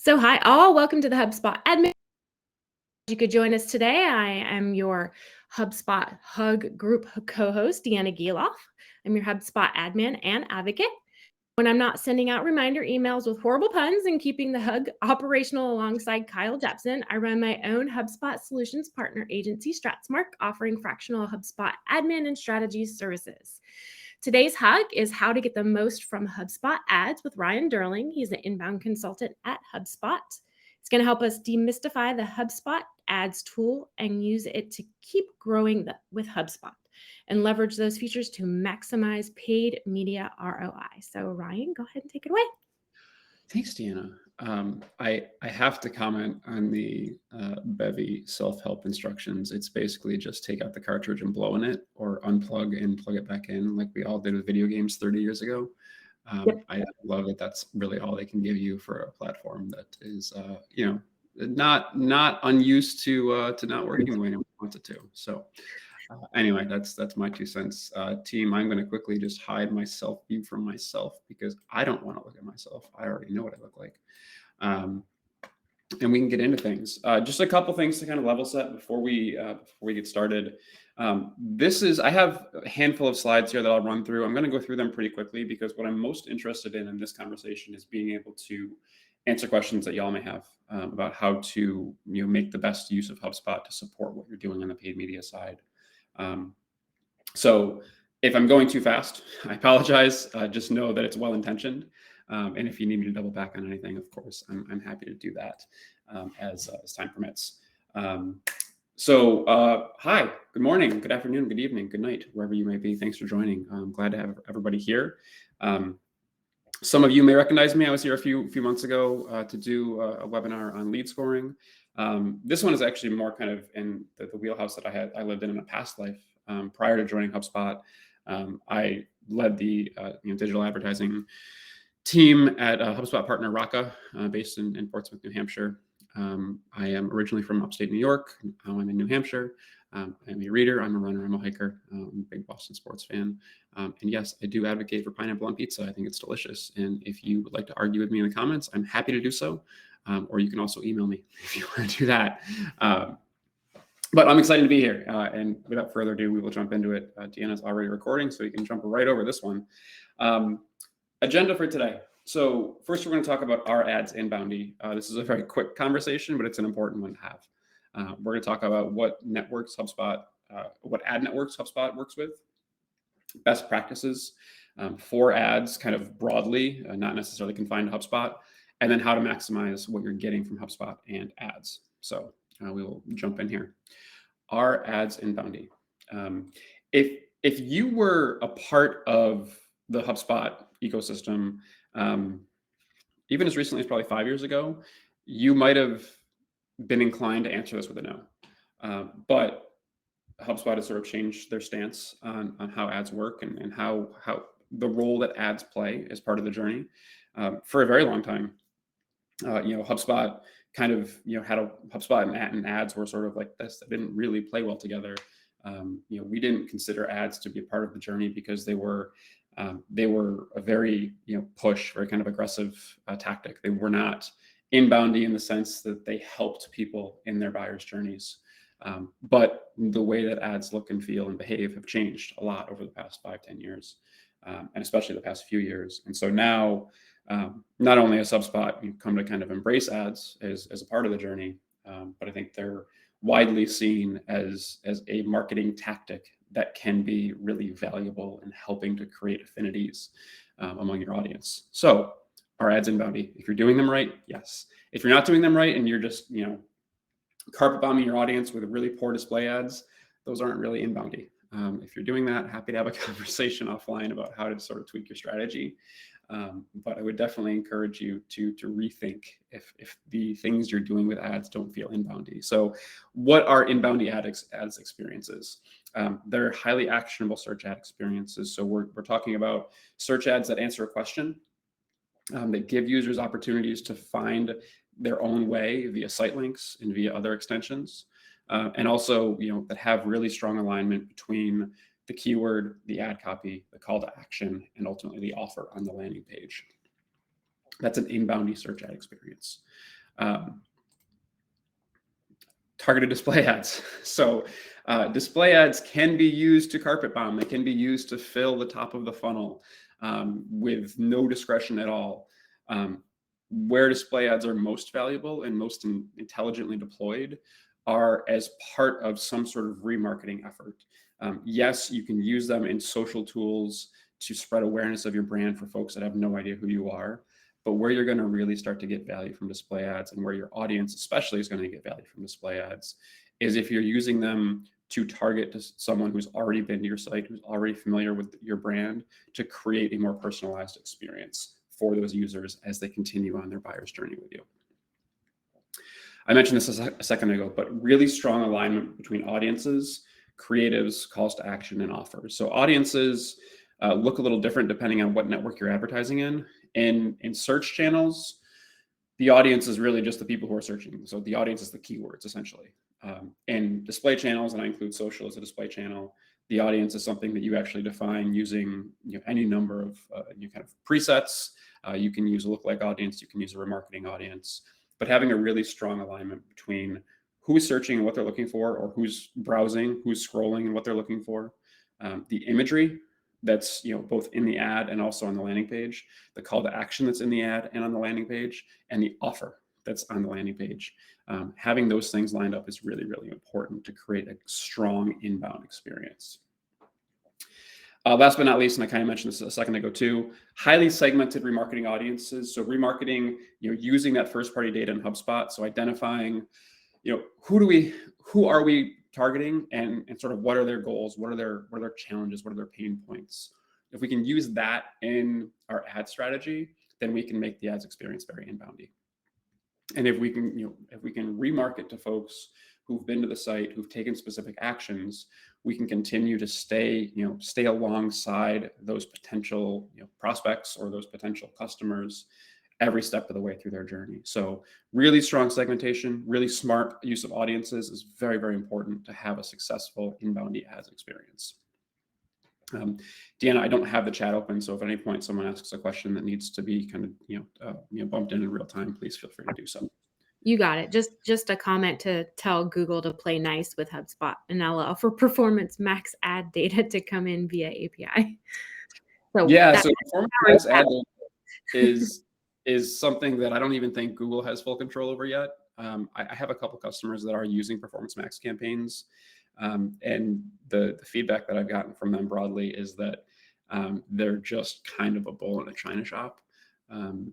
So hi all, welcome to the HubSpot Admin. You could join us today. I am your HubSpot Hug Group co-host, Deanna Gieloff. I'm your HubSpot admin and advocate. When I'm not sending out reminder emails with horrible puns and keeping the Hug operational alongside Kyle Jepson, I run my own HubSpot Solutions partner agency, Stratsmark, offering fractional HubSpot admin and strategies services. Today's Hug is how to get the most from HubSpot ads with Ryan Durling. He's an inbound consultant at HubSpot. It's going to help us demystify the HubSpot ads tool and use it to keep growing with HubSpot and leverage those features to maximize paid media ROI. So Ryan, go ahead and take it away. Thanks, Deanna. I have to comment on the Bevy self-help instructions. It's basically just take out the cartridge and blow in it, or unplug and plug it back in, like we all did with video games 30 years ago. I love that that's really all they can give you for a platform that is, not unused to not working the way anyone wants it to. So anyway, that's my 2 cents. Team, I'm going to quickly just hide my self view from myself because I don't want to look at myself. I already know what I look like. And we can get into things. Just a couple things to kind of level set before we get started. I have a handful of slides here that I'll run through. I'm going to go through them pretty quickly because what I'm most interested in this conversation is being able to answer questions that y'all may have about how to make the best use of HubSpot to support what you're doing on the paid media side. So if I'm going too fast, I apologize. Just know that it's well-intentioned. And if you need me to double back on anything, of course, I'm happy to do that as time permits. Hi, good morning, good afternoon, good evening, good night, wherever you may be. Thanks for joining. I'm glad to have everybody here. Some of you may recognize me. I was here a few months ago to do a webinar on lead scoring. This one is actually more kind of in the wheelhouse that I lived in a past life. Prior to joining HubSpot, I led the digital advertising team at HubSpot Partner Raka, based in Portsmouth, New Hampshire. I am originally from upstate New York. I'm in New Hampshire. I'm a reader, I'm a runner, I'm a hiker, I'm a big Boston sports fan. And yes, I do advocate for pineapple on pizza. I think it's delicious. And if you would like to argue with me in the comments, I'm happy to do so. Or you can also email me if you want to do that. But I'm excited to be here. And without further ado, we will jump into it. Deanna's already recording, so you can jump right over this one. Agenda for today. So first, we're going to talk about our ads inboundy. This is a very quick conversation, but it's an important one to have. We're going to talk about what ad networks HubSpot works with, best practices for ads kind of broadly, not necessarily confined to HubSpot, and then how to maximize what you're getting from HubSpot and ads. So we will jump in here. Our ads inboundy. If you were a part of the HubSpot ecosystem, even as recently as probably 5 years ago, you might have been inclined to answer this with a no. But HubSpot has sort of changed their stance on how ads work and how the role that ads play as part of the journey. For a very long time, HubSpot kind of had a HubSpot and ads were sort of like this. They didn't really play well together. We didn't consider ads to be a part of the journey because they were a very push, very kind of aggressive tactic. They were not inboundy in the sense that they helped people in their buyers' journeys. But the way that ads look and feel and behave have changed a lot over the past 5-10 years, and especially the past few years. And so now, not only has HubSpot come to kind of embrace ads as a part of the journey, but I think they're widely seen as a marketing tactic that can be really valuable in helping to create affinities among your audience. So our ads inboundy, if you're doing them right, yes. If you're not doing them right and you're just carpet bombing your audience with really poor display ads, those aren't really inboundy. If you're doing that, happy to have a conversation offline about how to sort of tweak your strategy. But I would definitely encourage you to rethink if the things you're doing with ads don't feel inboundy. So what are inboundy ads experiences? They're highly actionable search ad experiences. So we're talking about search ads that answer a question, that give users opportunities to find their own way via site links and via other extensions, and also that have really strong alignment between the keyword, the ad copy, the call to action, and ultimately the offer on the landing page. That's an inbound search ad experience. Targeted display ads. So display ads can be used to carpet bomb. They can be used to fill the top of the funnel with no discretion at all. Where display ads are most valuable and most intelligently deployed are as part of some sort of remarketing effort. Yes, you can use them in social tools to spread awareness of your brand for folks that have no idea who you are. But where you're going to really start to get value from display ads, and where your audience especially is going to get value from display ads, is if you're using them to target to someone who's already been to your site, who's already familiar with your brand, to create a more personalized experience for those users as they continue on their buyer's journey with you. I mentioned this a second ago, but really strong alignment between audiences, creatives, calls to action, and offers. So audiences look a little different depending on what network you're advertising in. In search channels, the audience is really just the people who are searching. So the audience is the keywords, essentially. In display channels, and I include social as a display channel, the audience is something that you actually define using any number of kind of presets. You can use a lookalike audience, you can use a remarketing audience, but having a really strong alignment between who's searching and what they're looking for, or who's browsing, who's scrolling and what they're looking for. The imagery that's both in the ad and also on the landing page, the call to action that's in the ad and on the landing page, and the offer that's on the landing page. Having those things lined up is really, really important to create a strong inbound experience. Last but not least, and I kind of mentioned this a second ago too, highly segmented remarketing audiences. So remarketing, using that first party data in HubSpot. So identifying, who are we targeting, and sort of what are their goals, what are their challenges, what are their pain points. If we can use that in our ad strategy, then we can make the ads experience very inboundy. And if we can remarket to folks who've been to the site, who've taken specific actions, we can continue to stay alongside those potential prospects or those potential customers every step of the way through their journey. So really strong segmentation, really smart use of audiences is very, very important to have a successful inbound ads experience. Deanna, I don't have the chat open, so if at any point someone asks a question that needs to be kind of bumped in real time, please feel free to do so. You got it. Just a comment to tell Google to play nice with HubSpot and allow for performance max ad data to come in via API. So performance max ad data is something that I don't even think Google has full control over yet. I have a couple customers that are using Performance Max campaigns, and the feedback that I've gotten from them broadly is that they're just kind of a bull in a china shop.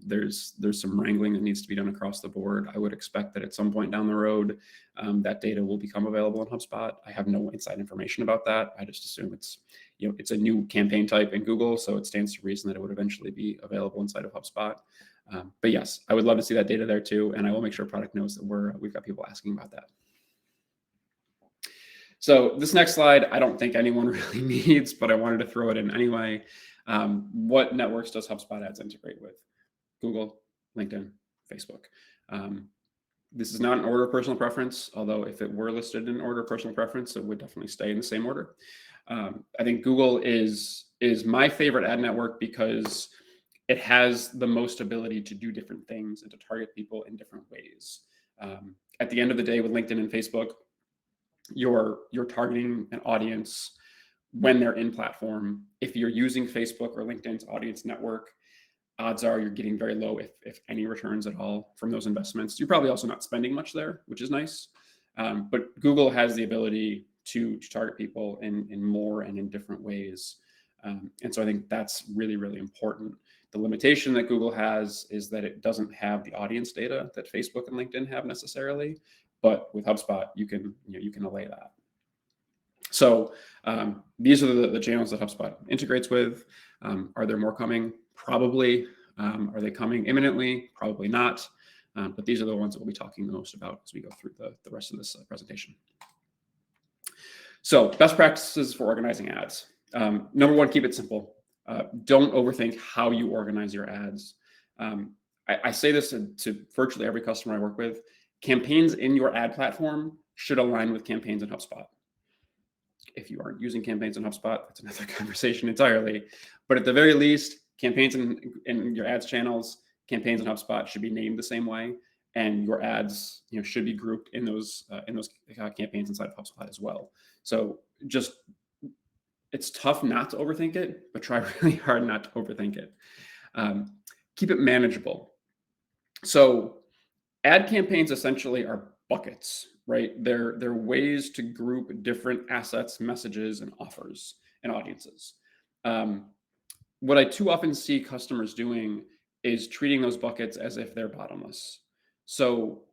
There's some wrangling that needs to be done across the board. I would expect that at some point down the road, that data will become available in HubSpot. I have no inside information about that. I just assume it's a new campaign type in Google, so it stands to reason that it would eventually be available inside of HubSpot. But yes, I would love to see that data there too, and I will make sure product knows that we've got people asking about that. So this next slide, I don't think anyone really needs, but I wanted to throw it in anyway. What networks does HubSpot ads integrate with? Google, LinkedIn, Facebook. This is not an order of personal preference, although if it were listed in order of personal preference, it would definitely stay in the same order. I think Google is my favorite ad network because it has the most ability to do different things and to target people in different ways. At the end of the day, with LinkedIn and Facebook, you're targeting an audience when they're in platform. If you're using Facebook or LinkedIn's audience network, odds are you're getting very low, if any returns at all from those investments. You're probably also not spending much there, which is nice. But Google has the ability to target people in more and in different ways. And so I think that's really, really important. The limitation that Google has is that it doesn't have the audience data that Facebook and LinkedIn have necessarily. But with HubSpot, you can allay that. So these are the channels that HubSpot integrates with. Are there more coming? Probably. Are they coming imminently? Probably not. But these are the ones that we'll be talking the most about as we go through the rest of this presentation. So best practices for organizing ads. Number one, keep it simple. Don't overthink how you organize your ads. I say this to virtually every customer I work with. Campaigns in your ad platform should align with campaigns in HubSpot. If you aren't using campaigns in HubSpot, that's another conversation entirely. But at the very least, campaigns in your ads channels, campaigns in HubSpot should be named the same way, and your ads, should be grouped in those campaigns inside of HubSpot as well. So just, it's tough not to overthink it, but try really hard not to overthink it. Keep it manageable. So ad campaigns essentially are buckets, right? They're ways to group different assets, messages, and offers and audiences. What I too often see customers doing is treating those buckets as if they're bottomless. So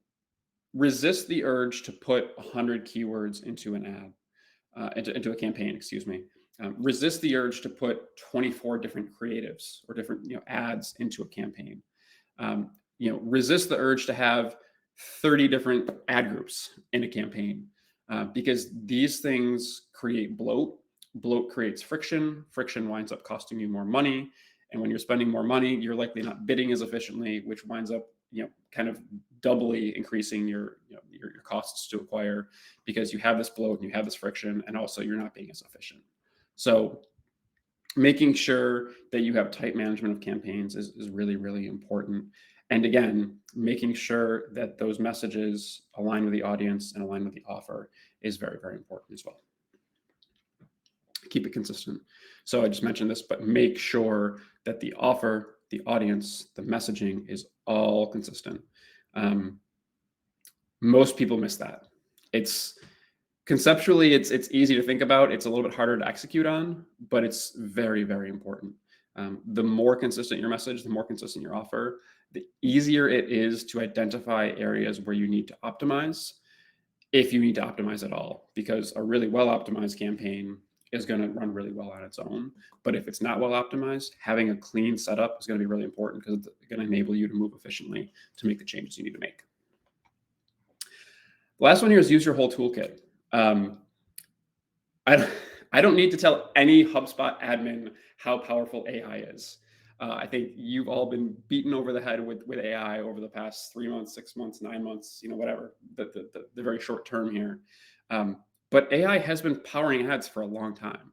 resist the urge to put 100 keywords into an ad, into a campaign, excuse me. Resist the urge to put 24 different creatives or different ads into a campaign. Resist the urge to have 30 different ad groups in a campaign, because these things create bloat. Bloat creates friction. Friction winds up costing you more money. And when you're spending more money, you're likely not bidding as efficiently, which winds up, kind of doubly increasing your costs to acquire, because you have this bloat and you have this friction, and also you're not being as efficient. So making sure that you have tight management of campaigns is really, really important. And again, making sure that those messages align with the audience and align with the offer is very, very important as well. Keep it consistent. So I just mentioned this, but make sure that the offer, the audience, the messaging is all consistent. Most people miss that. Conceptually, it's easy to think about. It's a little bit harder to execute on, but it's very, very important. The more consistent your message, the more consistent your offer, the easier it is to identify areas where you need to optimize, if you need to optimize at all, because a really well-optimized campaign is going to run really well on its own. But if it's not well optimized, having a clean setup is going to be really important, because it's going to enable you to move efficiently to make the changes you need to make. The last one here is use your whole toolkit. I don't need to tell any HubSpot admin how powerful AI is. I think you've all been beaten over the head with AI over the past 3 months, 6 months, 9 months, whatever, the very short term here. But AI has been powering ads for a long time.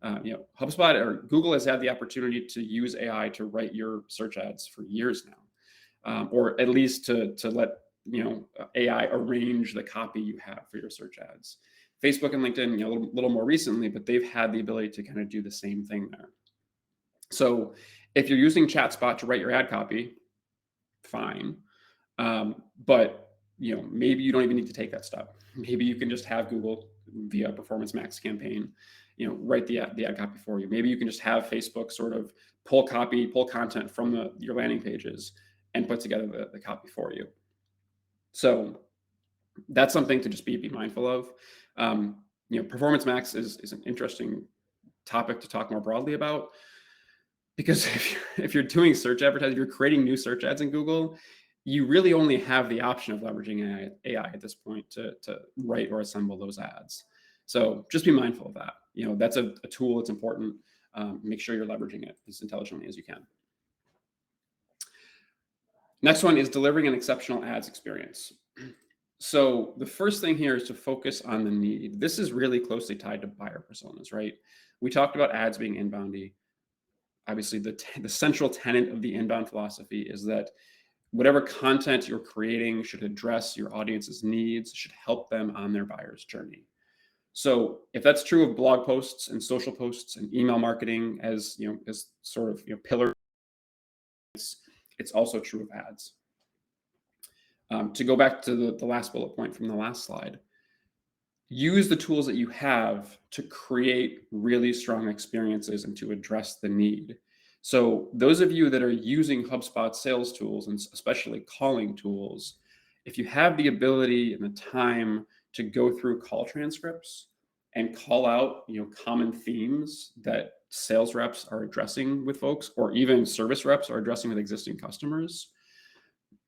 HubSpot or Google has had the opportunity to use AI to write your search ads for years now, or at least to let AI arrange the copy you have for your search ads. Facebook and LinkedIn, a little more recently, but they've had the ability to kind of do the same thing there. So if you're using ChatSpot to write your ad copy, fine. But maybe you don't even need to take that step. Maybe you can just have Google via Performance Max campaign, write the ad copy for you. Maybe you can just have Facebook sort of pull content from your landing pages and put together the copy for you. So that's something to just be mindful of. Performance Max is an interesting topic to talk more broadly about, because if you're doing search advertising, if you're creating new search ads in Google, you really only have the option of leveraging AI at this point to write or assemble those ads. So just be mindful of that. That's a tool. It's important. Make sure you're leveraging it as intelligently as you can. Next one is delivering an exceptional ads experience. So the first thing here is to focus on the need. This is really closely tied to buyer personas, right? We talked about ads being inboundy. Obviously, the central tenet of the inbound philosophy is that whatever content you're creating should address your audience's needs, should help them on their buyer's journey. So if that's true of blog posts and social posts and email marketing as sort of pillars, it's also true of ads. To go back to the last bullet point from the last slide, use the tools that you have to create really strong experiences and to address the need. So those of you that are using HubSpot sales tools, and especially calling tools, if you have the ability and the time to go through call transcripts and call out common themes that sales reps are addressing with folks, or even service reps are addressing with existing customers,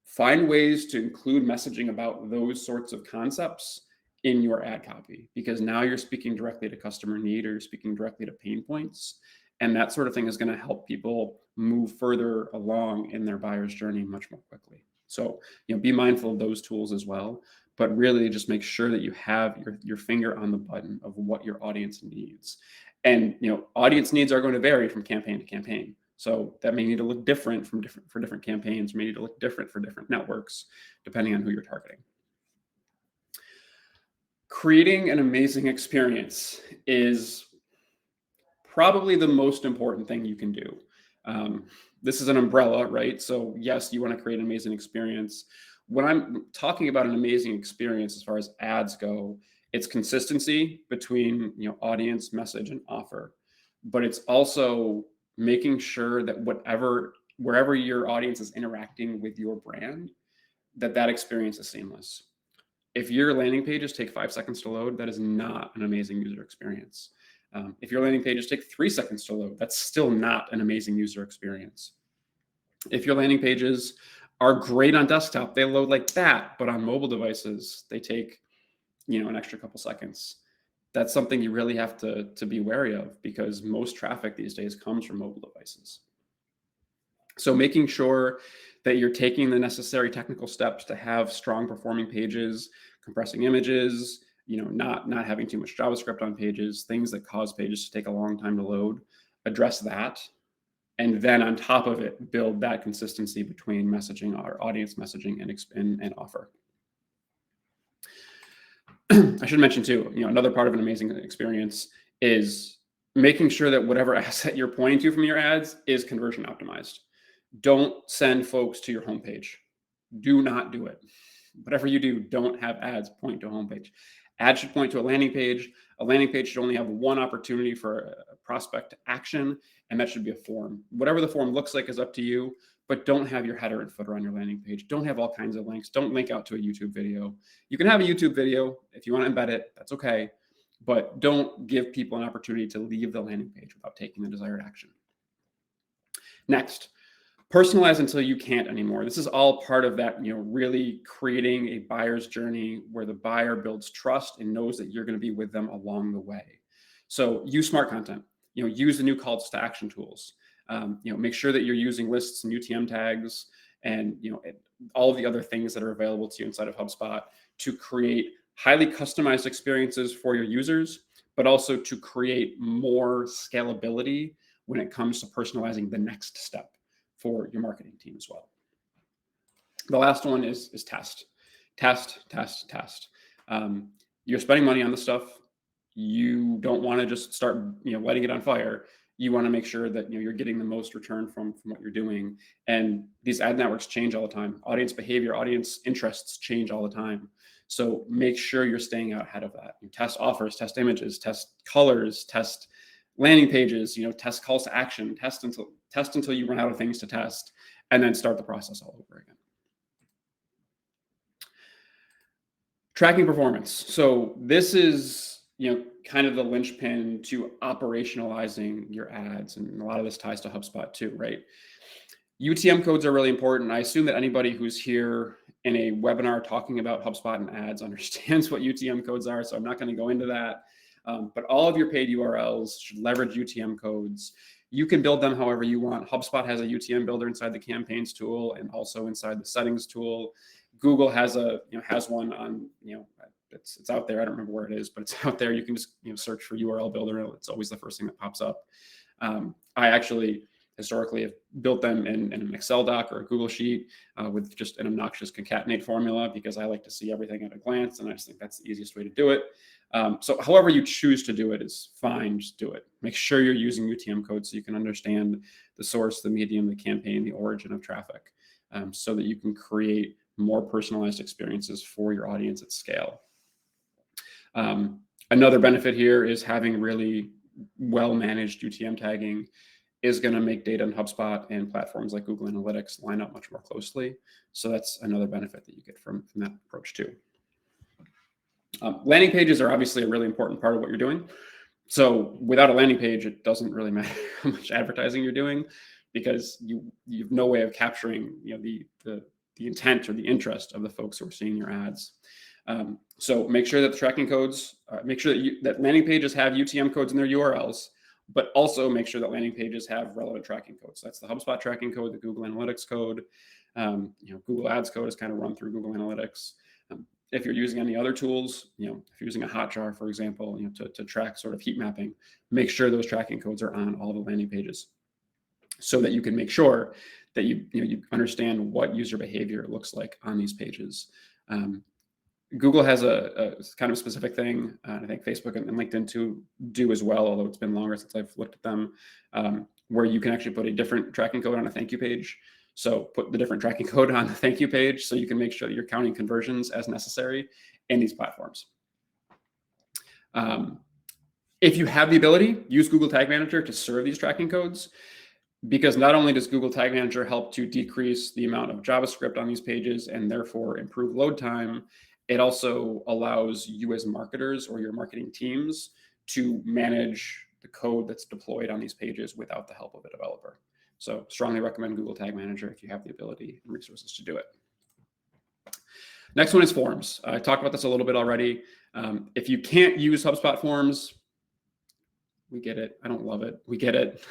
find ways to include messaging about those sorts of concepts in your ad copy, because now you're speaking directly to customer need, or you're speaking directly to pain points. And that sort of thing is going to help people move further along in their buyer's journey much more quickly. So, be mindful of those tools as well, but really just make sure that you have your finger on the button of what your audience needs. And, audience needs are going to vary from campaign to campaign. So that may need to look different for different campaigns, may need to look different for different networks, depending on who you're targeting. Creating an amazing experience is probably the most important thing you can do. This is an umbrella, right? So yes, you want to create an amazing experience. When I'm talking about an amazing experience as far as ads go, it's consistency between audience, message, and offer. But it's also making sure that wherever your audience is interacting with your brand, that experience is seamless. If your landing pages take 5 seconds to load, that is not an amazing user experience. If your landing pages take 3 seconds to load, that's still not an amazing user experience. If your landing pages are great on desktop, they load like that, but on mobile devices, they take an extra couple seconds. That's something you really have to be wary of, because most traffic these days comes from mobile devices. So making sure that you're taking the necessary technical steps to have strong performing pages, compressing images, not having too much JavaScript on pages, things that cause pages to take a long time to load, address that. And then on top of it, build that consistency between messaging, our audience messaging, and offer. I should mention too, another part of an amazing experience is making sure that whatever asset you're pointing to from your ads is conversion optimized. Don't send folks to your homepage. Do not do it. Whatever you do, don't have ads point to a homepage. Ads should point to a landing page. A landing page should only have one opportunity for a prospect to action, and that should be a form. Whatever the form looks like is up to you, but don't have your header and footer on your landing page. Don't have all kinds of links. Don't link out to a YouTube video. You can have a YouTube video if you want to embed it, that's okay, but don't give people an opportunity to leave the landing page without taking the desired action. Next, personalize until you can't anymore. This is all part of that, really creating a buyer's journey where the buyer builds trust and knows that you're going to be with them along the way. So use smart content, use the new calls to action tools, make sure that you're using lists and UTM tags and, all of the other things that are available to you inside of HubSpot to create highly customized experiences for your users, but also to create more scalability when it comes to personalizing the next step for your marketing team as well. The last one is test. You're spending money on this stuff. You don't want to just start, letting it on fire. You want to make sure that you're getting the most return from what you're doing. And these ad networks change all the time. Audience behavior, audience interests change all the time. So make sure you're staying out ahead of that. You test offers, test images, test colors, test landing pages, test calls to action, test until you run out of things to test, and then start the process all over again. Tracking performance. So this is, kind of the linchpin to operationalizing your ads. And a lot of this ties to HubSpot too, right? UTM codes are really important. I assume that anybody who's here in a webinar talking about HubSpot and ads understands what UTM codes are. So I'm not going to go into that. But all of your paid URLs should leverage UTM codes. You can build them however you want. HubSpot has a UTM builder inside the campaigns tool and also inside the settings tool. Google has one on, it's out there. I don't remember where it is, but it's out there. You can just search for URL builder. It's always the first thing that pops up. I actually historically have built them in an Excel doc or a Google sheet with just an obnoxious concatenate formula, because I like to see everything at a glance, and I just think that's the easiest way to do it. So however you choose to do it is fine, just do it. Make sure you're using UTM codes so you can understand the source, the medium, the campaign, the origin of traffic, so that you can create more personalized experiences for your audience at scale. Another benefit here is having really well-managed UTM tagging is going to make data in HubSpot and platforms like Google Analytics line up much more closely. So that's another benefit that you get from that approach too. Landing pages are obviously a really important part of what you're doing. So without a landing page, it doesn't really matter how much advertising you're doing, because you have no way of capturing the intent or the interest of the folks who are seeing your ads. So make sure that the tracking codes, make sure that landing pages have UTM codes in their URLs, but also make sure that landing pages have relevant tracking codes. That's the HubSpot tracking code, the Google Analytics code, Google Ads code is kind of run through Google Analytics. If you're using any other tools, if you're using a Hotjar, for example, to track sort of heat mapping, make sure those tracking codes are on all the landing pages. so that you can make sure that you understand what user behavior looks like on these pages. Google has a kind of specific thing, I think Facebook and LinkedIn too do as well, although it's been longer since I've looked at them, where you can actually put a different tracking code on a thank you page. So put the different tracking code on the thank you page so you can make sure that you're counting conversions as necessary in these platforms. If you have the ability, use Google Tag Manager to serve these tracking codes, because not only does Google Tag Manager help to decrease the amount of JavaScript on these pages and therefore improve load time, it also allows you as marketers or your marketing teams to manage the code that's deployed on these pages without the help of a developer. So strongly recommend Google Tag Manager if you have the ability and resources to do it. Next one is forms. I talked about this a little bit already. If you can't use HubSpot forms, we get it. I don't love it. We get it.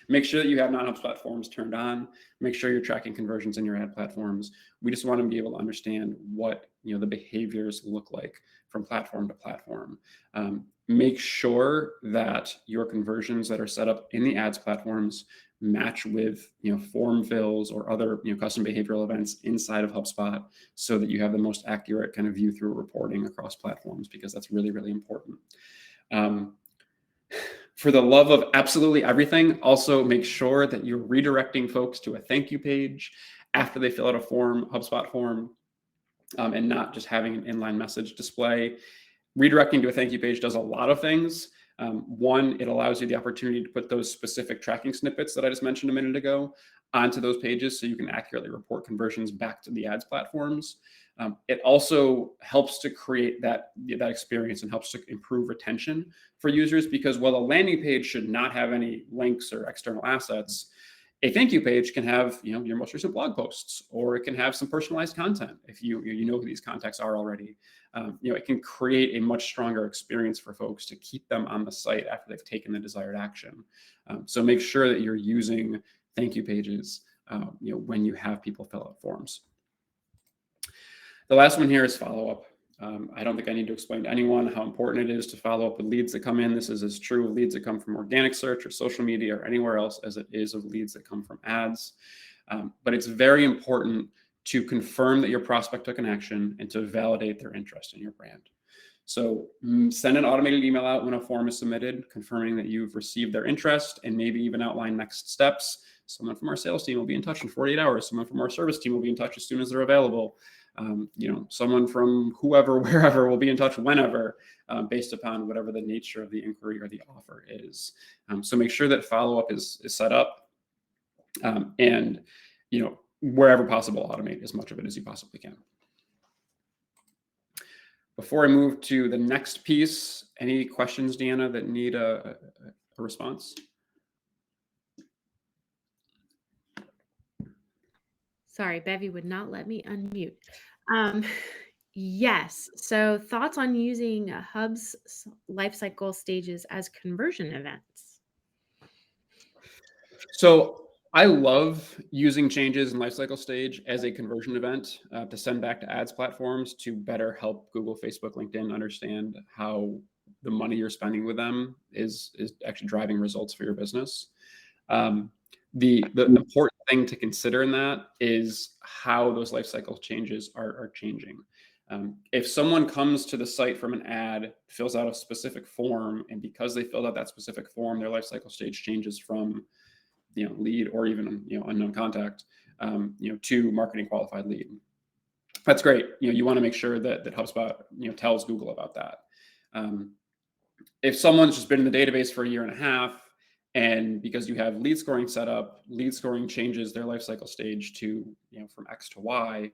Make sure that you have non-HubSpot forms turned on. Make sure you're tracking conversions in your ad platforms. We just want to be able to understand what the behaviors look like from platform to platform. Make sure that your conversions that are set up in the ads platforms match with form fills or other custom behavioral events inside of HubSpot, so that you have the most accurate kind of view through reporting across platforms, because that's really, really important. For the love of absolutely everything, also make sure that you're redirecting folks to a thank you page after they fill out a HubSpot form, and not just having an inline message display. Redirecting to a thank you page does a lot of things. One, it allows you the opportunity to put those specific tracking snippets that I just mentioned a minute ago onto those pages so you can accurately report conversions back to the ads platforms. It also helps to create that experience and helps to improve retention for users, because while a landing page should not have any links or external assets, a thank you page can have your most recent blog posts, or it can have some personalized content if you know who these contacts are already. It can create a much stronger experience for folks to keep them on the site after they've taken the desired action. So make sure that you're using thank you pages when you have people fill out forms. The last one here is follow-up. I don't think I need to explain to anyone how important it is to follow up with leads that come in. This is as true of leads that come from organic search or social media or anywhere else as it is of leads that come from ads. But it's very important to confirm that your prospect took an action and to validate their interest in your brand. So send an automated email out when a form is submitted, confirming that you've received their interest, and maybe even outline next steps. Someone from our sales team will be in touch in 48 hours. Someone from our service team will be in touch as soon as they're available. Someone from whoever, wherever will be in touch whenever, based upon whatever the nature of the inquiry or the offer is. So make sure that follow-up is set up, and wherever possible, automate as much of it as you possibly can. Before I move to the next piece, any questions, Deanna, that need a response? Sorry, Bevy would not let me unmute. Yes. So thoughts on using Hub's lifecycle stages as conversion events? So I love using changes in lifecycle stage as a conversion event to send back to ads platforms to better help Google, Facebook, LinkedIn understand how the money you're spending with them is actually driving results for your business. The important thing to consider in that is how those lifecycle changes are changing. If someone comes to the site from an ad, fills out a specific form, and because they filled out that specific form, their lifecycle stage changes from lead or even unknown contact to marketing qualified lead. That's great. You want to make sure that HubSpot tells Google about that. If someone's just been in the database for a year and a half, and because you have lead scoring set up, lead scoring changes their lifecycle stage to from X to Y,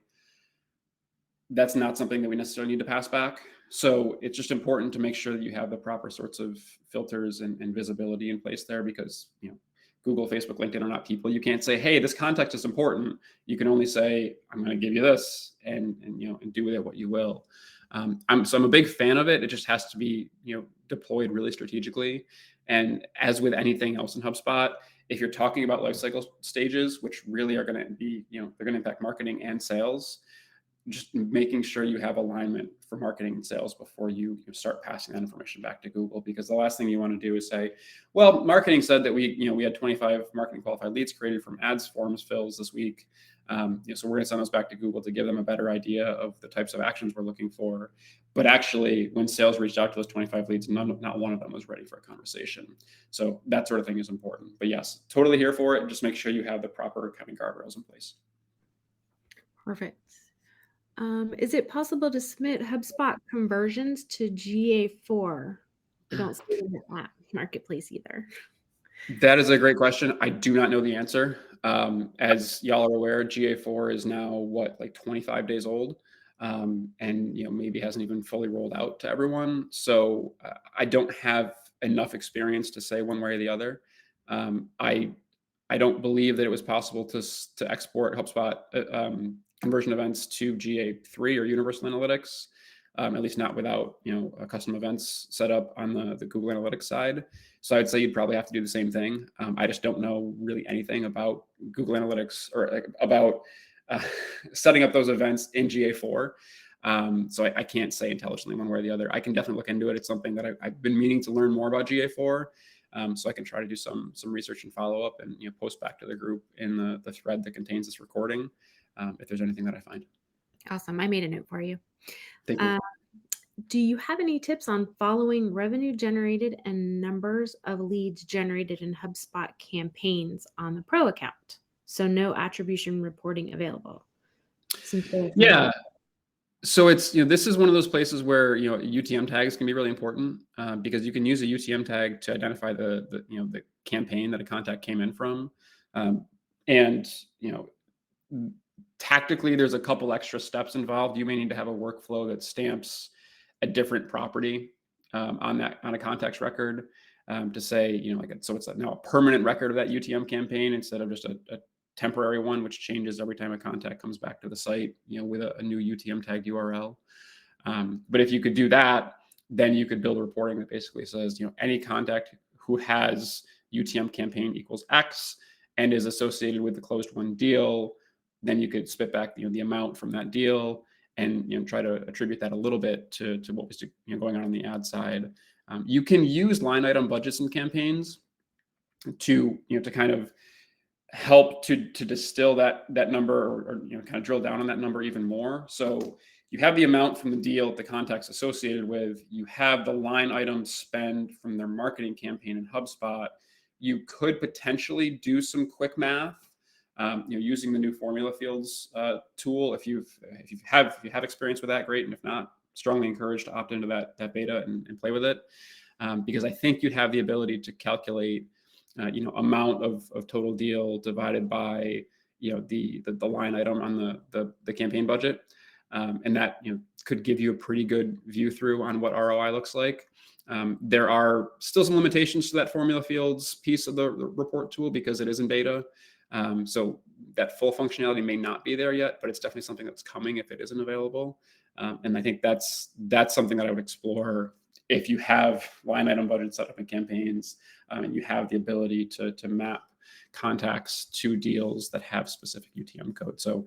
that's not something that we necessarily need to pass back. So it's just important to make sure that you have the proper sorts of filters and visibility in place there, because Google, Facebook, LinkedIn are not people. You can't say, hey, this context is important. You can only say, I'm going to give you this, and do with it what you will. So I'm a big fan of it. It just has to be deployed really strategically. And as with anything else in HubSpot, if you're talking about lifecycle stages, which really are going to be, they're going to impact marketing and sales, just making sure you have alignment for marketing and sales before you start passing that information back to Google, because the last thing you want to do is say, well, marketing said that we had 25 marketing qualified leads created from ads forms fills this week. So we're going to send those back to Google to give them a better idea of the types of actions we're looking for. But actually, when sales reached out to those 25 leads, not one of them was ready for a conversation. So that sort of thing is important. But yes, totally here for it. Just make sure you have the proper kind of guardrails in place. Perfect. Is it possible to submit HubSpot conversions to GA4? I don't see it in the app marketplace either. That is a great question. I do not know the answer. As y'all are aware, GA4 is now like 25 days old, and maybe hasn't even fully rolled out to everyone. So I don't have enough experience to say one way or the other. I don't believe that it was possible to export HubSpot conversion events to GA3 or Universal Analytics, at least not without a custom events set up on the Google Analytics side. So I'd say you'd probably have to do the same thing. I just don't know really anything about Google Analytics or about setting up those events in GA4. So I can't say intelligently one way or the other. I can definitely look into it. It's something that I've been meaning to learn more about GA4. So I can try to do some research and follow up and post back to the group in the thread that contains this recording if there's anything that I find. Awesome. I made a note for you. Thank you. Do you have any tips on following revenue generated and numbers of leads generated in HubSpot campaigns on the Pro account? So no attribution reporting available. Yeah. So it's, this is one of those places where, UTM tags can be really important because you can use a UTM tag to identify the campaign that a contact came in from. And tactically, there's a couple extra steps involved. You may need to have a workflow that stamps a different property on a contact's record to say, so it's now a permanent record of that UTM campaign instead of just a temporary one, which changes every time a contact comes back to the site, with a new UTM tagged URL. But if you could do that, then you could build reporting that basically says, any contact who has UTM campaign equals X and is associated with the closed won deal, then you could spit back, the amount from that deal and, try to attribute that a little bit to what was going on the ad side. You can use line item budgets and campaigns to kind of help to distill that number or kind of drill down on that number even more. So you have the amount from the deal that the contact's associated with. You have the line item spend from their marketing campaign in HubSpot. You could potentially do some quick math, using the new formula fields tool. If you have experience with that, great. And if not, strongly encouraged to opt into that beta and play with it, because I think you'd have the ability to calculate amount of total deal divided by the line item on the campaign budget, and that could give you a pretty good view through on what ROI looks like. There are still some limitations to that formula fields piece of the report tool because it is in beta. So that full functionality may not be there yet, but it's definitely something that's coming if it isn't available. And I think that's something that I would explore if you have line item budget set up in campaigns, and you have the ability to map contacts to deals that have specific UTM code. So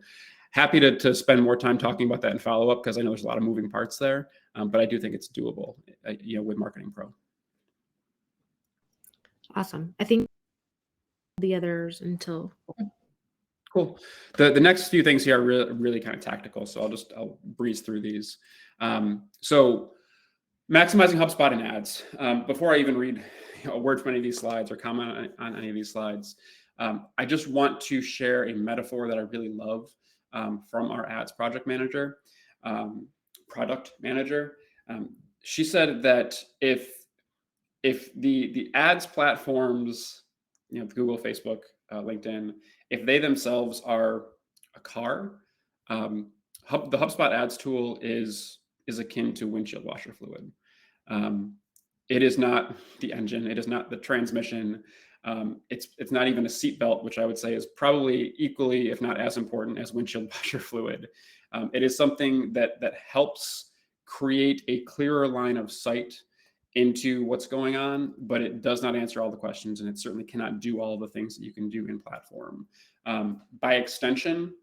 happy to spend more time talking about that and follow up, because I know there's a lot of moving parts there, but I do think it's doable, with Marketing Pro. Awesome. I think the others until. Cool. The next few things here are really kind of tactical, so I'll breeze through these. So maximizing HubSpot and ads. Before I even read a word from any of these slides or comment on any of these slides, I just want to share a metaphor that I really love from our ads product manager. She said that if the ads platforms, Google, Facebook, LinkedIn, if they themselves are a car, the HubSpot ads tool is akin to windshield washer fluid. It is not the engine. It is not the transmission. It's not even a seat belt, which I would say is probably equally, if not as important as windshield washer fluid. It is something that helps create a clearer line of sight into what's going on, but it does not answer all the questions, and it certainly cannot do all the things that you can do in platform. By extension,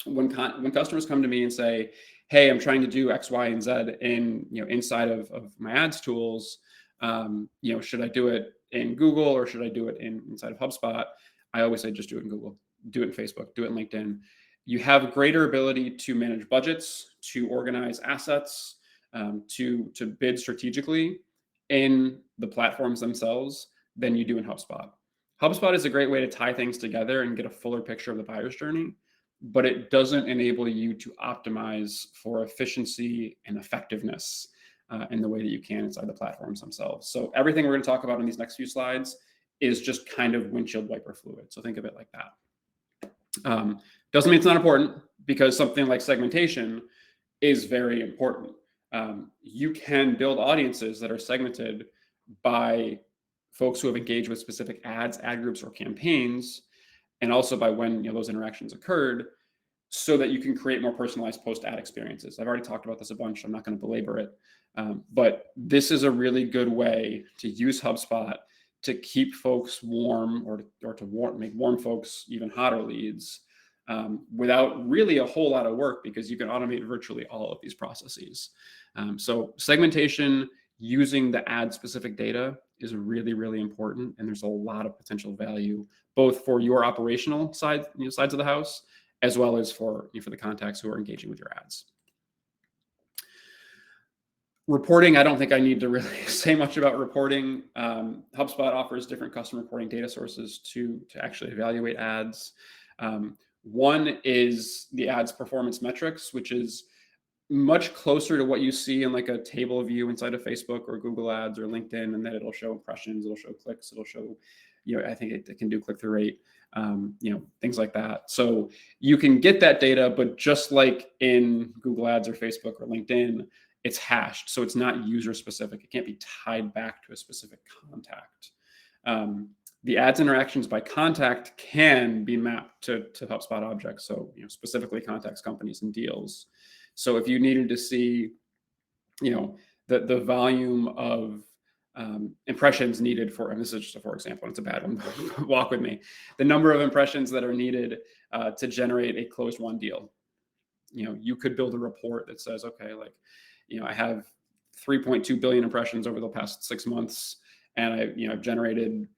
when customers come to me and say, hey, I'm trying to do X, Y, and Z in, inside of my ads tools, should I do it in Google or should I do it inside of HubSpot? I always say, just do it in Google, do it in Facebook, do it in LinkedIn. You have greater ability to manage budgets, to organize assets, to bid strategically in the platforms themselves than you do in HubSpot. HubSpot is a great way to tie things together and get a fuller picture of the buyer's journey, but it doesn't enable you to optimize for efficiency and effectiveness in the way that you can inside the platforms themselves. So everything we're going to talk about in these next few slides is just kind of windshield wiper fluid. So think of it like that. Doesn't mean it's not important, because something like segmentation is very important. You can build audiences that are segmented by folks who have engaged with specific ads, ad groups, or campaigns, and also by when those interactions occurred, so that you can create more personalized post-ad experiences. I've already talked about this a bunch. I'm not going to belabor it, but this is a really good way to use HubSpot to keep folks warm, or to make warm folks even hotter leads, without really a whole lot of work, because you can automate virtually all of these processes. So segmentation using the ad specific data is really, really important. And there's a lot of potential value, both for your operational side, sides of the house, as well as for the contacts who are engaging with your ads. Reporting, I don't think I need to really say much about reporting. HubSpot offers different custom reporting data sources to actually evaluate ads. One is the ads performance metrics, which is much closer to what you see in like a table view inside of Facebook or Google Ads or LinkedIn, and then it'll show impressions, it'll show clicks, it'll show, I think it can do click-through rate, things like that. So you can get that data, but just like in Google Ads or Facebook or LinkedIn, it's hashed. So it's not user specific. It can't be tied back to a specific contact. The ads interactions by contact can be mapped to HubSpot objects. So, specifically contacts, companies, and deals. So if you needed to see, the volume of impressions needed for, and this is just for example, it's a bad one, walk with me, the number of impressions that are needed to generate a closed won deal. You could build a report that says, okay, like, I have 3.2 billion impressions over the past 6 months, and I've generated,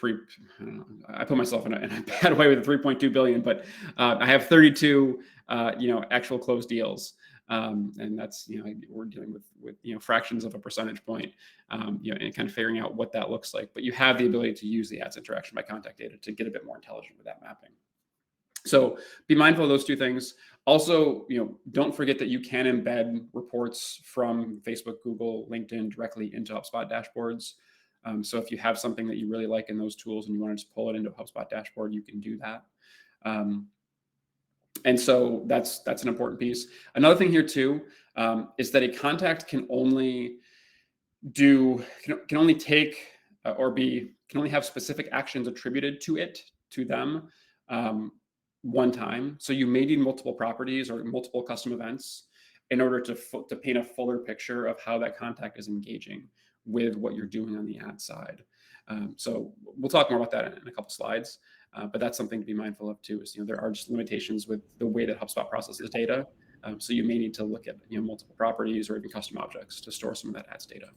I put myself in a bad way with 3.2 billion, but I have 32, actual closed deals. And that's, we're dealing with fractions of a percentage point, and kind of figuring out what that looks like. But you have the ability to use the ads interaction by contact data to get a bit more intelligent with that mapping. So be mindful of those two things. Also, don't forget that you can embed reports from Facebook, Google, LinkedIn directly into HubSpot dashboards. So if you have something that you really like in those tools and you want to just pull it into a HubSpot dashboard, you can do that. And so that's an important piece. Another thing here too, is that a contact can only take can only have specific actions attributed to them one time. So you may need multiple properties or multiple custom events in order to paint a fuller picture of how that contact is engaging with what you're doing on the ad side. So we'll talk more about that in a couple slides, but that's something to be mindful of too, is, there are just limitations with the way that HubSpot processes data. So you may need to look at, multiple properties or even custom objects to store some of that ads data.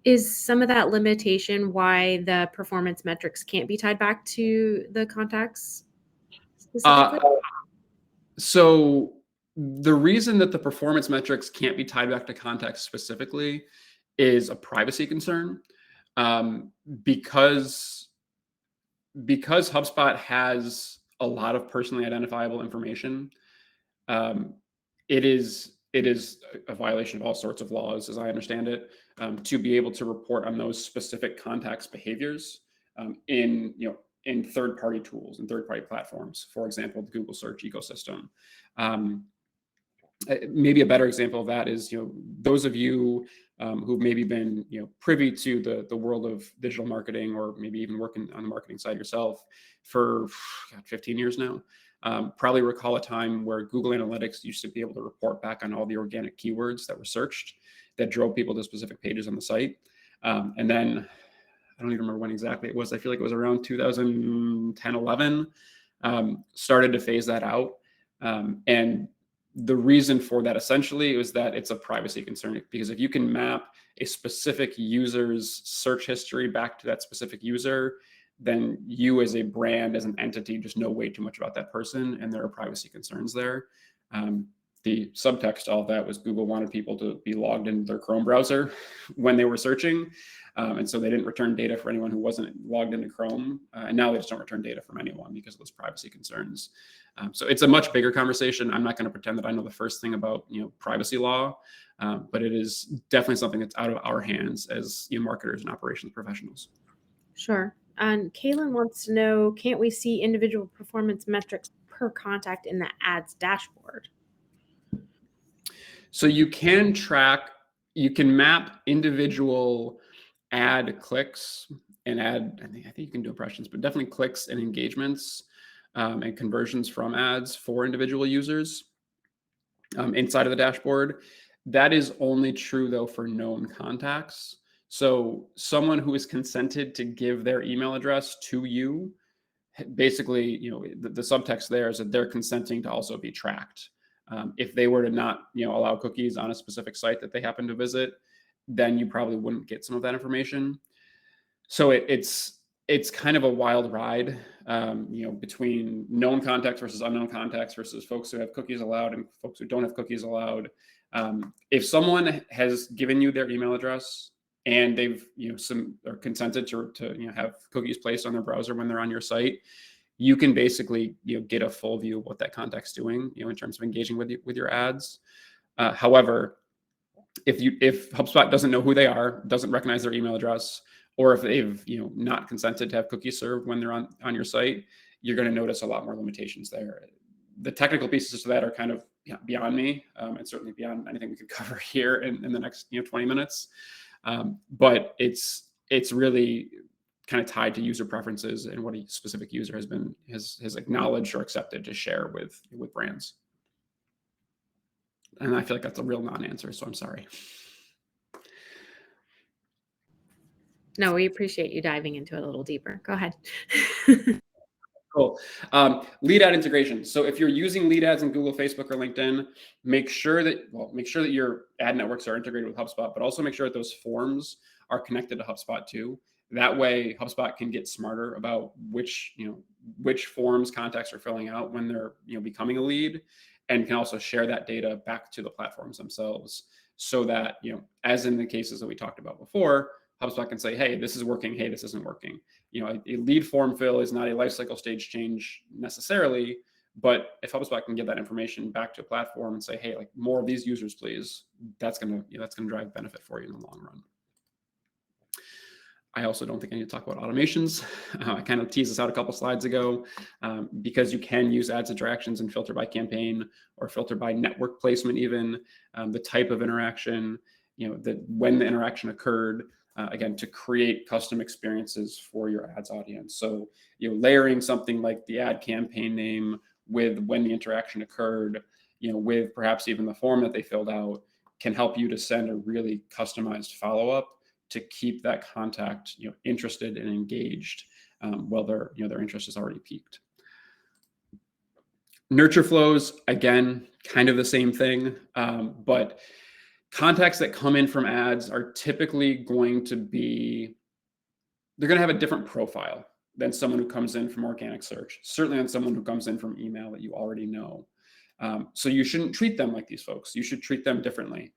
Is some of that limitation why the performance metrics can't be tied back to the contacts specifically? So the reason that the performance metrics can't be tied back to contacts specifically is a privacy concern, because HubSpot has a lot of personally identifiable information. It is a violation of all sorts of laws, as I understand it, to be able to report on those specific contacts' behaviors in third-party tools and third-party platforms. For example, the Google search ecosystem. Maybe a better example of that is, those of you who've maybe been, privy to the world of digital marketing, or maybe even working on the marketing side yourself for 15 years now, probably recall a time where Google Analytics used to be able to report back on all the organic keywords that were searched that drove people to specific pages on the site. And then I don't even remember when exactly it was. I feel like it was around 2010, 11. started to phase that out. And the reason for that essentially is that it's a privacy concern, because if you can map a specific user's search history back to that specific user, then you as a brand, as an entity, just know way too much about that person, and there are privacy concerns there. The subtext to all of that was Google wanted people to be logged into their Chrome browser when they were searching. And so they didn't return data for anyone who wasn't logged into Chrome. And now they just don't return data from anyone because of those privacy concerns. So it's a much bigger conversation. I'm not going to pretend that I know the first thing about privacy law, but it is definitely something that's out of our hands as marketers and operations professionals. Sure. And Kaylin wants to know, can't we see individual performance metrics per contact in the ads dashboard? So you can map individual ad clicks and I think you can do impressions, but definitely clicks and engagements and conversions from ads for individual users inside of the dashboard. That is only true though for known contacts. So someone who is consented to give their email address to you, basically, the subtext there is that they're consenting to also be tracked. If they were to not, allow cookies on a specific site that they happen to visit, then you probably wouldn't get some of that information. So it's kind of a wild ride, between known contacts versus unknown contacts versus folks who have cookies allowed and folks who don't have cookies allowed. If someone has given you their email address and they've consented to have cookies placed on their browser when they're on your site, you can basically get a full view of what that contact's doing in terms of engaging with your ads. However, if HubSpot doesn't know who they are, doesn't recognize their email address, or if they've not consented to have cookies served when they're on your site, you're going to notice a lot more limitations there. The technical pieces of that are kind of beyond me, and certainly beyond anything we could cover here in the next 20 minutes. But it's really kind of tied to user preferences and what a specific user has acknowledged or accepted to share with brands. And I feel like that's a real non-answer, so I'm sorry. No, we appreciate you diving into it a little deeper. Go ahead. Cool. Lead ad integration. So if you're using lead ads in Google, Facebook, or LinkedIn, make sure that your ad networks are integrated with HubSpot, but also make sure that those forms are connected to HubSpot too. That way, HubSpot can get smarter about which forms contacts are filling out when they're becoming a lead, and can also share that data back to the platforms themselves, so that as in the cases that we talked about before, HubSpot can say, hey, this is working, hey, this isn't working. A lead form fill is not a lifecycle stage change necessarily, but if HubSpot can get that information back to a platform and say, hey, like more of these users, please, that's gonna drive benefit for you in the long run. I also don't think I need to talk about automations. I kind of teased this out a couple slides ago, because you can use ads interactions and filter by campaign or filter by network placement, even the type of interaction, when the interaction occurred, again, to create custom experiences for your ads audience. So layering something like the ad campaign name with when the interaction occurred, with perhaps even the form that they filled out, can help you to send a really customized follow-up to keep that contact interested and engaged while their interest is already peaked. Nurture flows, again, kind of the same thing, but contacts that come in from ads are typically going to have a different profile than someone who comes in from organic search, certainly than someone who comes in from email that you already know. So you shouldn't treat them like these folks. You should treat them differently.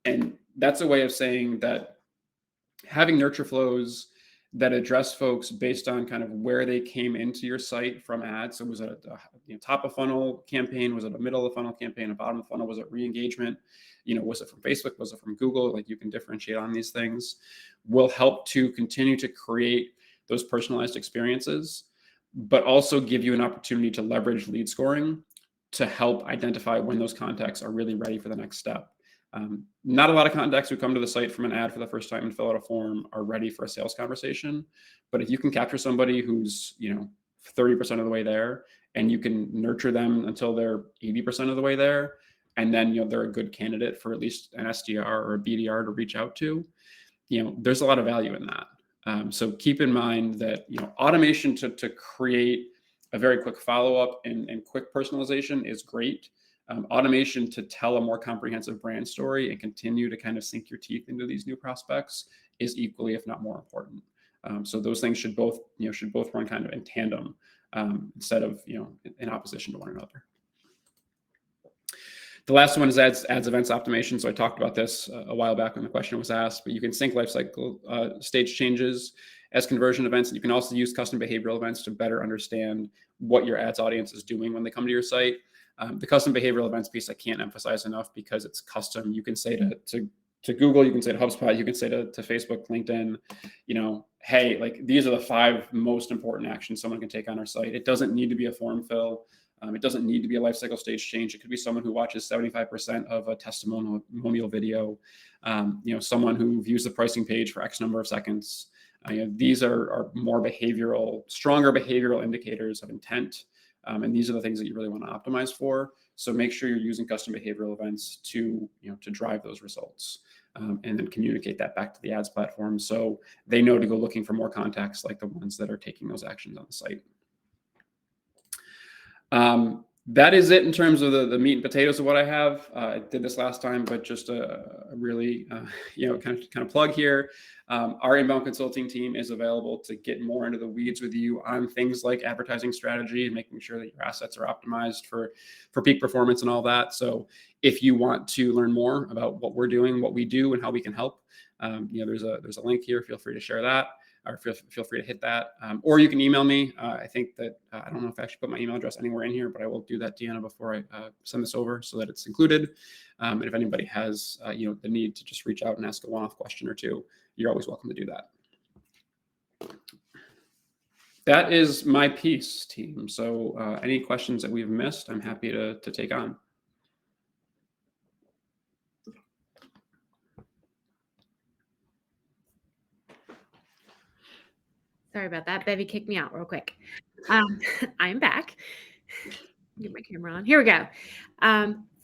And that's a way of saying that having nurture flows that address folks based on kind of where they came into your site from ads. So was it a top of funnel campaign? Was it a middle of funnel campaign? A bottom of funnel? Was it re-engagement? Was it from Facebook? Was it from Google? Like, you can differentiate on these things. Will help to continue to create those personalized experiences, but also give you an opportunity to leverage lead scoring to help identify when those contacts are really ready for the next step. Not a lot of contacts who come to the site from an ad for the first time and fill out a form are ready for a sales conversation. But if you can capture somebody who's 30% of the way there, and you can nurture them until they're 80% of the way there, and then they're a good candidate for at least an SDR or a BDR to reach out to, there's a lot of value in that. So keep in mind that automation to create a very quick follow-up and quick personalization is great. Automation to tell a more comprehensive brand story and continue to kind of sink your teeth into these new prospects is equally, if not more important. So those things should both run kind of in tandem, instead of in opposition to one another. The last one is ads events optimization. So I talked about this a while back when the question was asked, but you can sync lifecycle stage changes as conversion events. And you can also use custom behavioral events to better understand what your ads audience is doing when they come to your site. The custom behavioral events piece I can't emphasize enough because it's custom. You can say to Google, you can say to HubSpot, you can say to Facebook, LinkedIn, hey, like these are the 5 most important actions someone can take on our site. It doesn't need to be a form fill. It doesn't need to be a life cycle stage change. It could be someone who watches 75% of a testimonial video, someone who views the pricing page for X number of seconds. These are more stronger behavioral indicators of intent. And these are the things that you really want to optimize for. So make sure you're using custom behavioral events to drive those results, and then communicate that back to the ads platform so they know to go looking for more contacts like the ones that are taking those actions on the site. That is it in terms of the meat and potatoes of what I have. I did this last time, but just a really, kind of plug here. Our inbound consulting team is available to get more into the weeds with you on things like advertising strategy and making sure that your assets are optimized for peak performance and all that. So if you want to learn more about what we're doing, what we do, and how we can help, there's a link here. Feel free to share that. Or feel free to hit that. Or you can email me. I think that, I don't know if I actually put my email address anywhere in here, but I will do that, Deanna, before I send this over so that it's included. And if anybody has, the need to just reach out and ask a one-off question or two, you're always welcome to do that. That is my piece, team. So any questions that we've missed, I'm happy to take on. Sorry about that. Bevy kicked me out real quick. I'm back. Get my camera on. Here we go.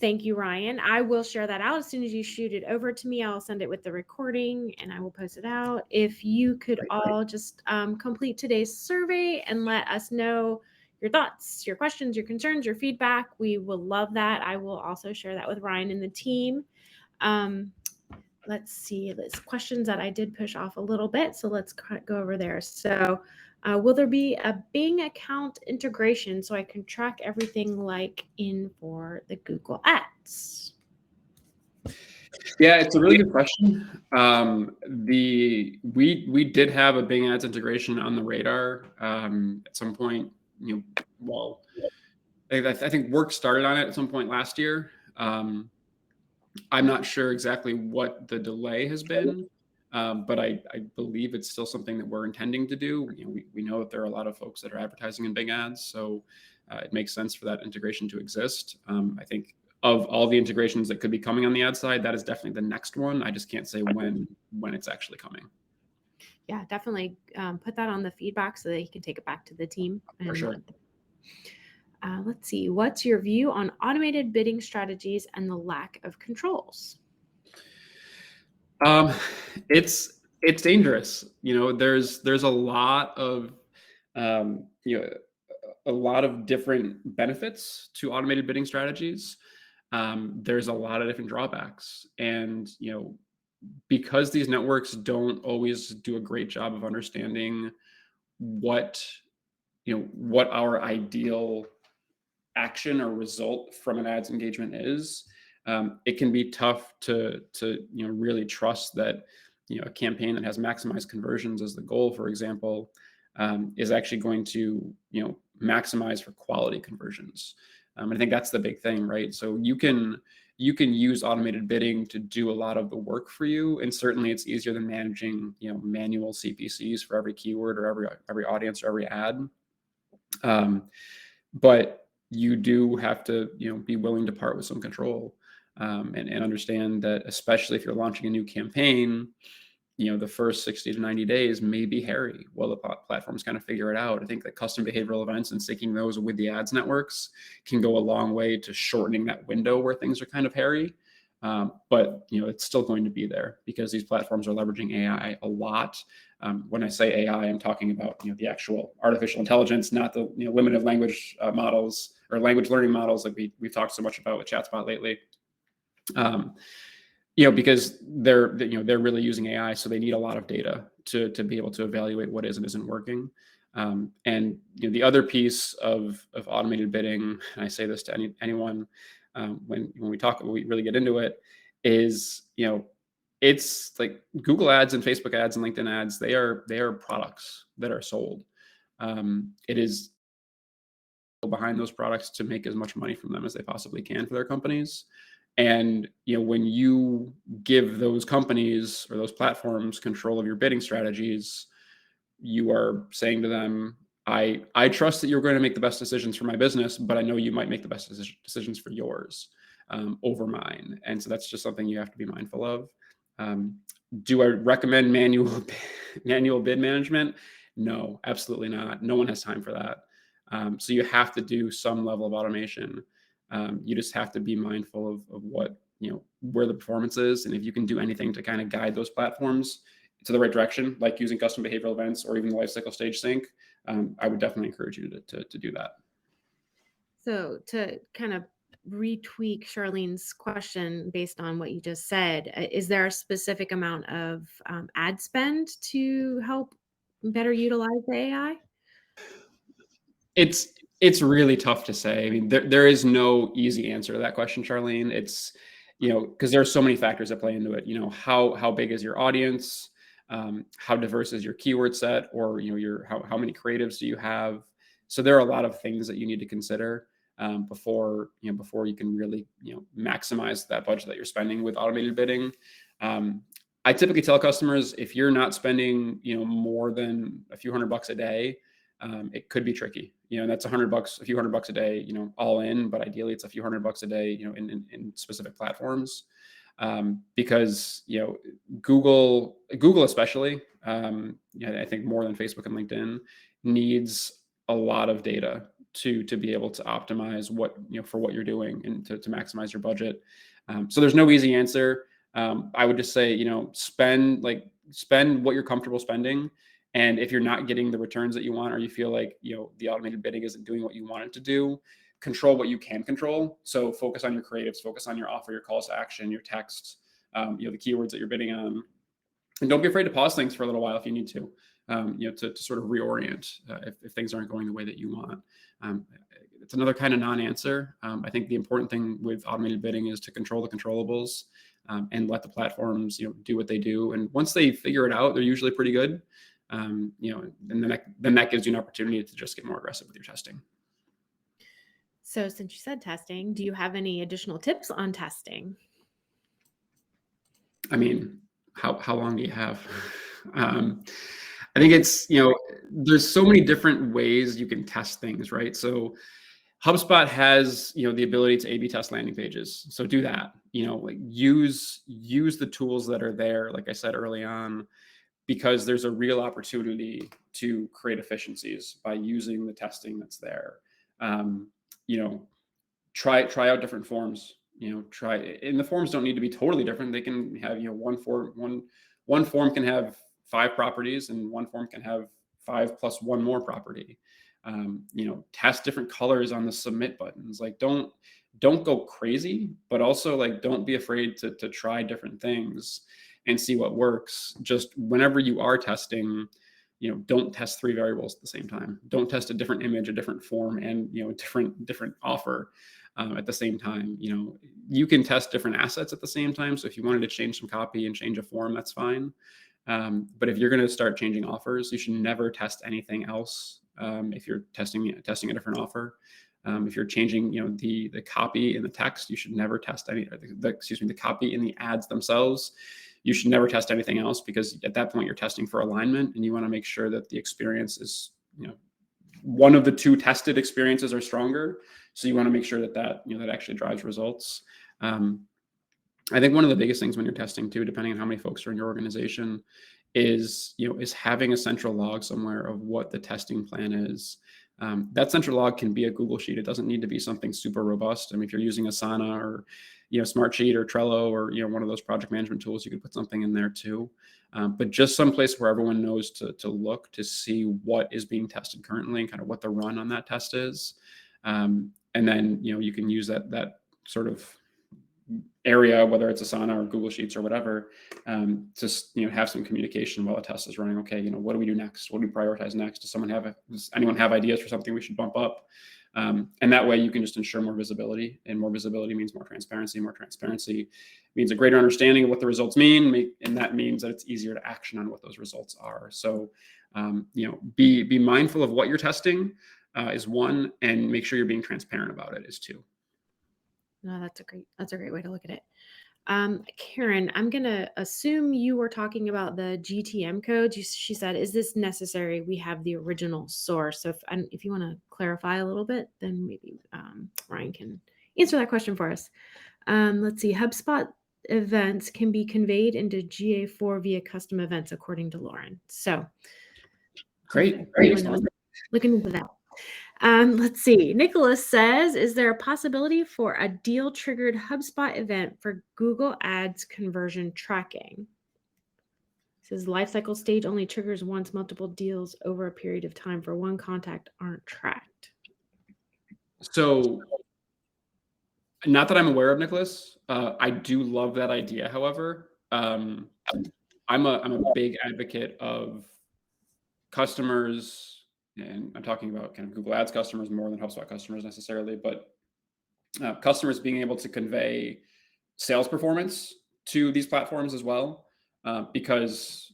Thank you, Ryan. I will share that out as soon as you shoot it over to me. I'll send it with the recording and I will post it out. If you could all just complete today's survey and let us know your thoughts, your questions, your concerns, your feedback, we will love that. I will also share that with Ryan and the team. Let's see, there's questions that I did push off a little bit. So let's go over there. So will there be a Bing account integration so I can track everything like in for the Google Ads? Yeah, it's a really good question. We did have a Bing Ads integration on the radar at some point. I think work started on it at some point last year. I'm not sure exactly what the delay has been, but I believe it's still something that we're intending to do. We know that there are a lot of folks that are advertising in Bing Ads, so it makes sense for that integration to exist. I think of all the integrations that could be coming on the ad side, that is definitely the next one. I just can't say when it's actually coming. Yeah, definitely put that on the feedback so that you can take it back to the team. For sure. Let's see. What's your view on automated bidding strategies and the lack of controls? It's dangerous. There's a lot of a lot of different benefits to automated bidding strategies. There's a lot of different drawbacks, and because these networks don't always do a great job of understanding what our ideal action or result from an ads engagement is, it can be tough to really trust that a campaign that has maximized conversions as the goal, for example, is actually going to maximize for quality conversions. I think that's the big thing, right? So you can use automated bidding to do a lot of the work for you, and certainly it's easier than managing manual CPCs for every keyword or every audience or every ad. But you do have to be willing to part with some control, and understand that, especially if you're launching a new campaign, the first 60 to 90 days may be hairy while the platforms kind of figure it out. I think that custom behavioral events and syncing those with the ads networks can go a long way to shortening that window where things are kind of hairy. But it's still going to be there because these platforms are leveraging AI a lot. When I say AI, I'm talking about the actual artificial intelligence, not the limited language models or language learning models like we've talked so much about with ChatSpot lately. Because they're really using AI, so they need a lot of data to be able to evaluate what is and isn't working. And the other piece of automated bidding, and I say this to anyone when we really get into it, is it's like Google ads and Facebook ads and LinkedIn ads. They are products that are sold. It is behind those products to make as much money from them as they possibly can for their companies. And when you give those companies or those platforms control of your bidding strategies, you are saying to them, I trust that you're going to make the best decisions for my business, but I know you might make the best decisions for yours over mine. And so that's just something you have to be mindful of. Do I recommend manual bid management? No, absolutely not. No one has time for that. So you have to do some level of automation. You just have to be mindful of what, where the performance is. And if you can do anything to kind of guide those platforms to the right direction, like using custom behavioral events or even the lifecycle stage sync, I would definitely encourage you to do that. So to kind of retweak Charlene's question based on what you just said, is there a specific amount of ad spend to help better utilize the AI? It's really tough to say. I mean, there is no easy answer to that question, Charlene. It's because there are so many factors that play into it. How big is your audience? How diverse is your keyword set, or how many creatives do you have? So there are a lot of things that you need to consider before you can really maximize that budget that you're spending with automated bidding. I typically tell customers, if you're not spending more than a few $100 a day, it could be tricky. And that's $100, a few $100 a day, all in, but ideally it's a few $100 a day, in specific platforms. Because Google especially, I think more than Facebook and LinkedIn, needs a lot of data to be able to optimize what for what you're doing and to maximize your budget. So there's no easy answer. I would just say spend what you're comfortable spending. And if you're not getting the returns that you want, or you feel like the automated bidding isn't doing what you want it to do, control what you can control. So focus on your creatives, focus on your offer, your calls to action, your text, the keywords that you're bidding on, and don't be afraid to pause things for a little while if you need to, to sort of reorient if things aren't going the way that you want. It's another kind of non-answer. I think the important thing with automated bidding is to control the controllables and let the platforms do what they do. And once they figure it out, they're usually pretty good. And then that gives you an opportunity to just get more aggressive with your testing. So since you said testing, do you have any additional tips on testing? I mean, how long do you have? I think it's, there's so many different ways you can test things, right? So HubSpot has, the ability to A/B test landing pages. So do that, use the tools that are there, like I said early on, because there's a real opportunity to create efficiencies by using the testing that's there. Try out different forms. And the forms don't need to be totally different. They can have one form can have 5 properties, and one form can have 5 plus one more property. Test different colors on the submit buttons. Like don't go crazy, but also don't be afraid to try different things and see what works. Just whenever you are testing, don't test 3 variables at the same time. Don't test a different image, a different form, and different offer at the same time. You can test different assets at the same time. So if you wanted to change some copy and change a form, that's fine. But if you're going to start changing offers, you should never test anything else. If you're testing a different offer, if you're changing, the copy in the text, you should never test the copy in the ads themselves. You should never test anything else, because at that point you're testing for alignment, and you want to make sure that the experience is, one of the 2 tested experiences are stronger. So you want to make sure that actually drives results. I think one of the biggest things when you're testing too, depending on how many folks are in your organization, is having a central log somewhere of what the testing plan is. That central log can be a Google Sheet. It doesn't need to be something super robust. I mean, if you're using Asana or, Smartsheet or Trello or, one of those project management tools, you could put something in there too. But just some place where everyone knows to look to see what is being tested currently and kind of what the run on that test is. And then, you can use that sort of area, whether it's Asana or Google Sheets or whatever, just have some communication while a test is running. Okay, what do we do next? What do we prioritize next? Does anyone have ideas for something we should bump up? And that way you can just ensure more visibility, and more visibility means more transparency. More transparency means a greater understanding of what the results mean, and that means that it's easier to action on what those results are. So, be mindful of what you're testing is one, and make sure you're being transparent about it is two. No, that's a great way to look at it. Karen, I'm going to assume you were talking about the GTM code. She said, is this necessary? We have the original source. So if you want to clarify a little bit, then maybe Ryan can answer that question for us. Let's see. HubSpot events can be conveyed into GA4 via custom events, according to Lauren. So great. Looking into that. Let's see. Nicholas says, is there a possibility for a deal triggered HubSpot event for Google Ads conversion tracking? It says lifecycle stage only triggers once multiple deals over a period of time for one contact aren't tracked. So, not that I'm aware of, Nicholas. I do love that idea. However, I'm a big advocate of customers, and I'm talking about kind of Google Ads customers more than HubSpot customers necessarily, but customers being able to convey sales performance to these platforms as well, because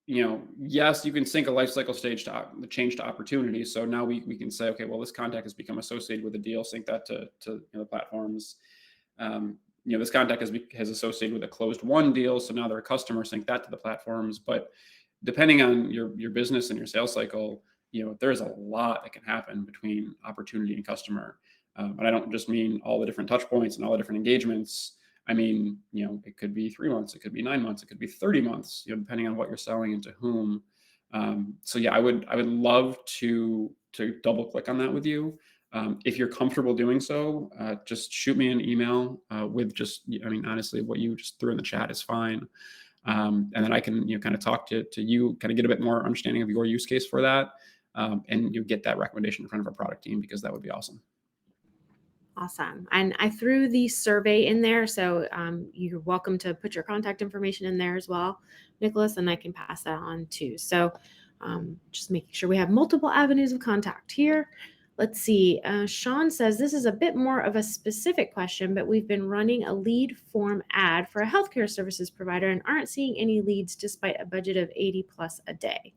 yes, you can sync a lifecycle stage to the change to opportunity. So now we can say, okay, well, this contact has become associated with a deal, sync that to the platforms. This contact has associated with a closed won deal, so now they're a customer, sync that to the platforms. But depending on your business and your sales cycle, there's a lot that can happen between opportunity and customer. And I don't just mean all the different touch points and all the different engagements. I mean, it could be 3 months, it could be 9 months, it could be 30 months, depending on what you're selling and to whom. So yeah, I would love to double click on that with you. If you're comfortable doing so, just shoot me an email with honestly, what you just threw in the chat is fine. And then I can, kind of talk to you, kind of get a bit more understanding of your use case for that. And you get that recommendation in front of our product team, because that would be awesome. Awesome. And I threw the survey in there, so you're welcome to put your contact information in there as well, Nicholas, and I can pass that on too. So just making sure we have multiple avenues of contact here. Let's see. Sean says, this is a bit more of a specific question, but we've been running a lead form ad for a healthcare services provider and aren't seeing any leads despite a budget of 80 plus a day.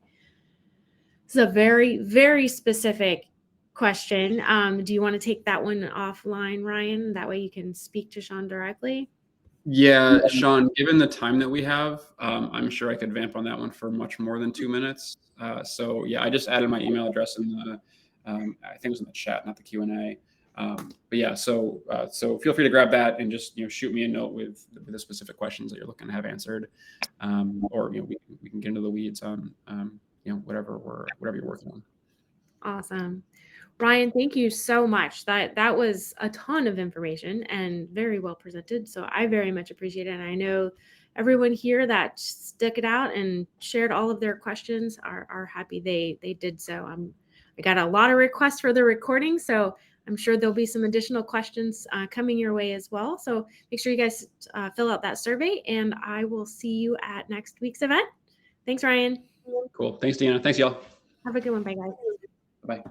This is a very, very specific question. Do you want to take that one offline, Ryan? That way you can speak to Sean directly. Yeah, Sean, given the time that we have, I'm sure I could vamp on that one for much more than 2 minutes. So yeah, I just added my email address in the, I think it was in the chat, not the Q&A. But yeah, so feel free to grab that and just shoot me a note with the specific questions that you're looking to have answered, or we can get into the weeds on whatever you're working on. Awesome. Ryan, thank you so much. That was a ton of information and very well presented. So I very much appreciate it. And I know everyone here that stuck it out and shared all of their questions are happy they did so. I got a lot of requests for the recording, so I'm sure there'll be some additional questions coming your way as well. So make sure you guys fill out that survey, and I will see you at next week's event. Thanks, Ryan. Cool. Thanks, Deanna. Thanks, y'all. Have a good one. Bye, guys. Bye.